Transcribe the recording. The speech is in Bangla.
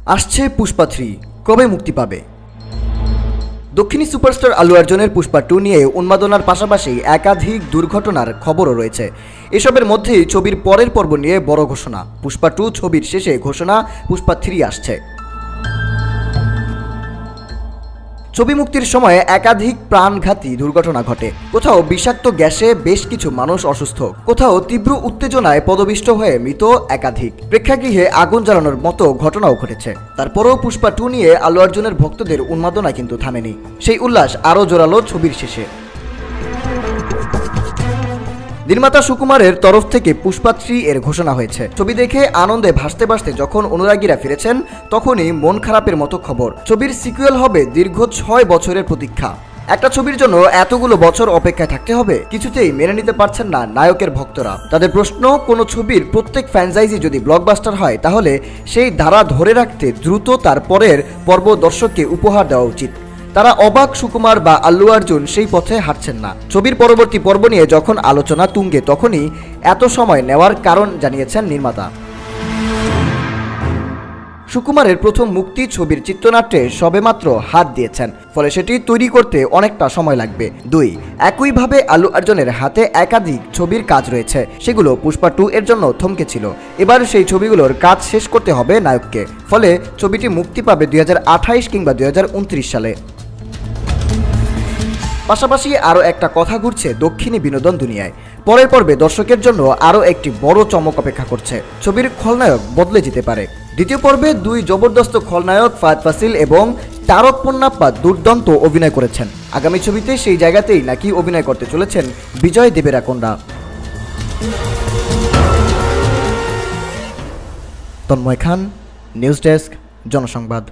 আসছে পুষ্পা 3 কবে মুক্তি পাবে? দক্ষিণী সুপারস্টার আল্লু অর্জুনের পুষ্পা 2 নিয়ে উন্মাদনার পাশাপাশি একাধিক দুর্ঘটনার খবরও রয়েছে। এসবের মধ্যেই ছবির পরের পর্ব নিয়ে বড় ঘোষণা। পুষ্পা 2 ছবির শেষে ঘোষণা পুষ্পা 3 আসছে। ছবি মুক্তির সময়ে একাধিক প্রাণঘাতী দুর্ঘটনা ঘটে। কোথাও বিষাক্ত গ্যাসে বেশ কিছু মানুষ অসুস্থ, কোথাও তীব্র উত্তেজনায় পদপিষ্ট হয়ে মৃত একাধিক, প্রেক্ষাগৃহে আগুন জ্বালানোর মতো ঘটনাও ঘটেছে। তারপরেও পুষ্পা 2 নিয়ে আল্লু অর্জুনের ভক্তদের উন্মাদনা কিন্তু থামেনি। সেই উল্লাস আরও জোরালো ছবির শেষে। নির্মাতা সুকুমারের তরফ থেকে পুষ্পা 3 এর ঘোষণা হয়েছে। ছবি দেখে আনন্দে ভাসতে ভাসতে যখন অনুরাগীরা ফিরেছেন, তখনই মন খারাপের মতো খবর। ছবির সিকুয়েল হবে দীর্ঘ 6 বছরের প্রতীক্ষা। একটা ছবির জন্য এতগুলো বছর অপেক্ষায় থাকতে হবে, কিছুতেই মেনে নিতে পারছেন না নায়কের ভক্তরা। তাদের প্রশ্ন, কোনো ছবির প্রত্যেক ফ্র্যাঞ্চাইজি যদি ব্লকবাস্টার হয়, তাহলে সেই ধারা ধরে রাখতে দ্রুত তার পরের পর্ব দর্শককে উপহার দেওয়া উচিত। তারা অবাক, সুকুমার বা আল্লু অর্জুন সেই পথে হাঁটছেন না। ছবির পরবর্তী পর্ব নিয়ে যখন আলোচনা তুঙ্গে, তখনই এত সময় নেওয়ার কারণ জানিয়েছেন নির্মাতা। সুকুমারের প্রথম মুক্তি ছবির চিত্রনাট্যে সবেমাত্র হাত দিয়েছেন, ফলে সেটি তৈরি করতে অনেকটা সময় লাগবে। 2, একইভাবে আল্লু অর্জুনের হাতে একাধিক ছবির কাজ রয়েছে, সেগুলো পুষ্পা 2 এর জন্য থমকে ছিল। এবার সেই ছবিগুলোর কাজ শেষ করতে হবে নায়ককে, ফলে ছবিটি মুক্তি পাবে 2028 কিংবা 2029 সালে। পাশাপাশি আরও একটা কথা ঘুরছে দক্ষিণী বিনোদন দুনিয়ায়। পরের পর্বে দর্শকের জন্য আরও একটি বড় চমক অপেক্ষা করছে। ছবির খলনায়ক বদলে যেতে পারে। দ্বিতীয় পর্বে 2 জবরদস্ত খলনায়ক ফাহাদ ফাসিল এবং তারক পন্নাপ্পা দুর্দান্ত অভিনয় করেছেন। আগামী ছবিতে সেই জায়গাতেই নাকি অভিনয় করতে চলেছেন বিজয় দেবেরাকোন্ডা। তন্ময় খান, নিউজ ডেস্ক, জনসংবাদ।